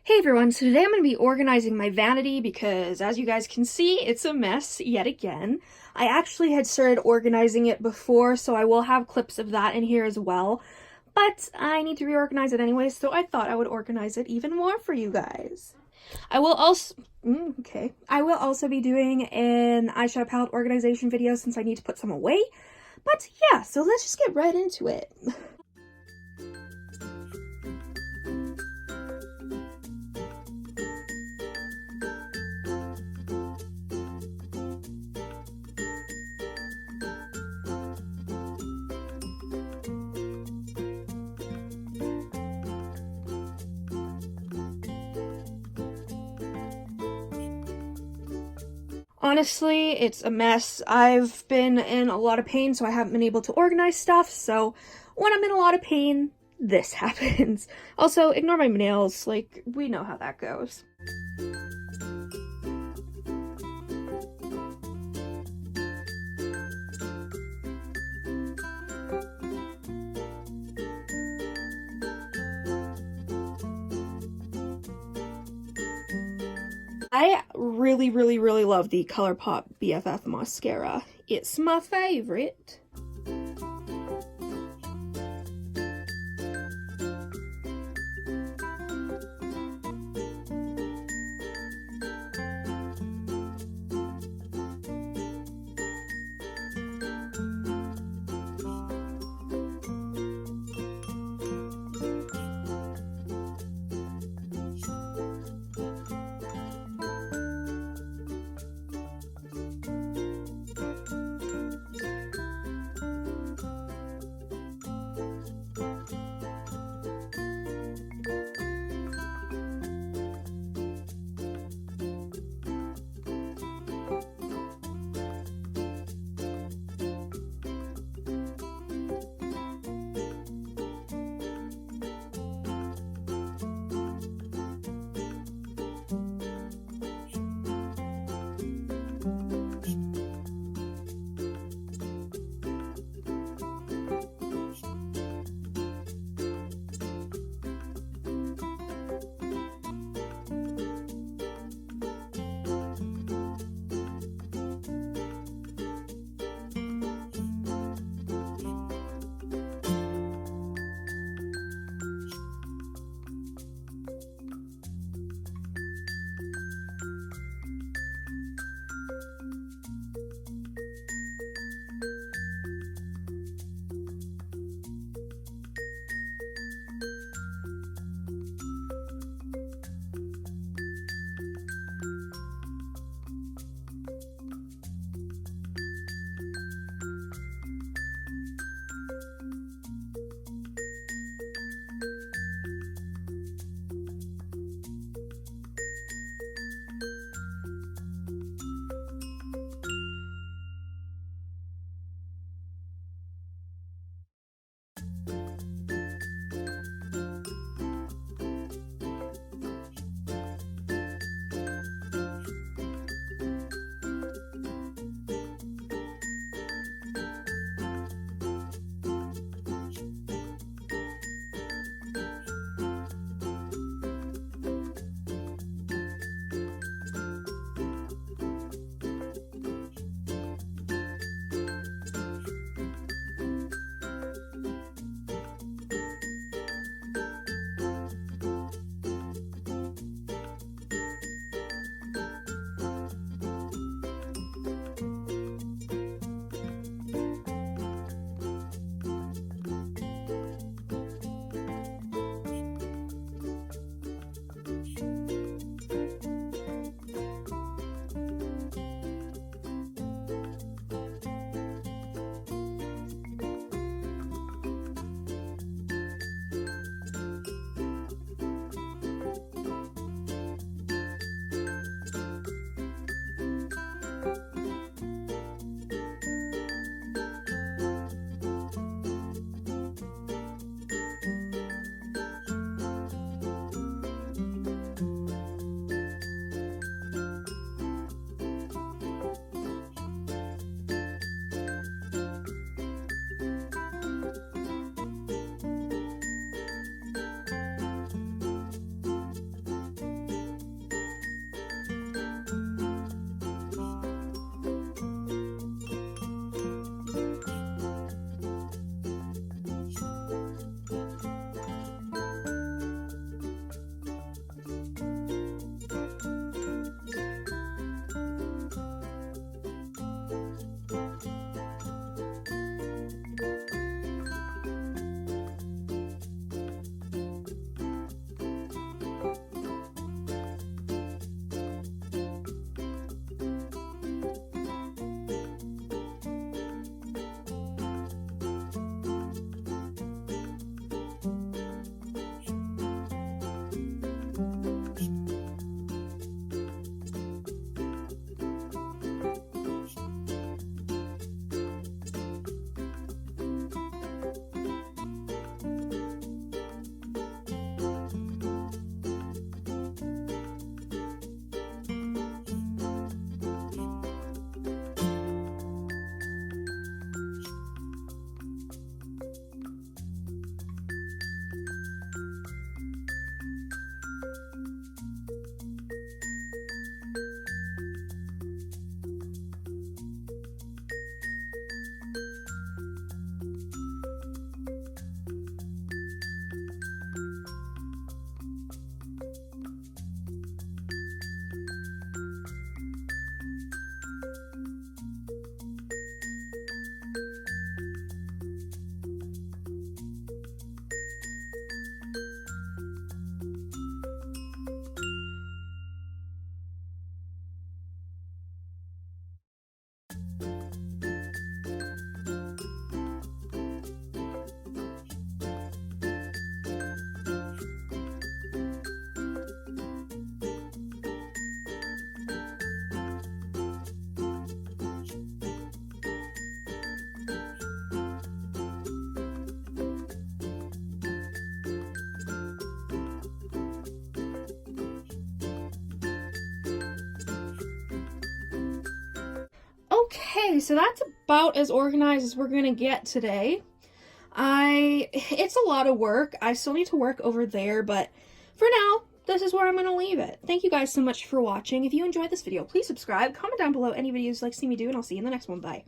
Hey everyone, so today I'm going to be organizing my vanity because as you guys can see, it's a mess yet again. I actually had started organizing it before, so I will have clips of that in here as well, but I need to reorganize it anyway, so I thought I would organize it even more for you guys. I will also, I will also be doing an eyeshadow palette organization video since I need to put some away, but yeah, so let's just get right into it. Honestly, it's a mess. I've been in a lot of pain, so I haven't been able to organize stuff, so when I'm in a lot of pain, this happens. Also, ignore my nails, like, we know how that goes. I really love the ColourPop BFF mascara. It's my favorite. Okay, so that's about as organized as we're gonna get today. It's a lot of work. I still need to work over there, but for now, this is where I'm gonna leave it. Thank you guys so much for watching. If you enjoyed this video, please subscribe, comment down below any videos you'd like to see me do, and I'll see you in the next one. Bye.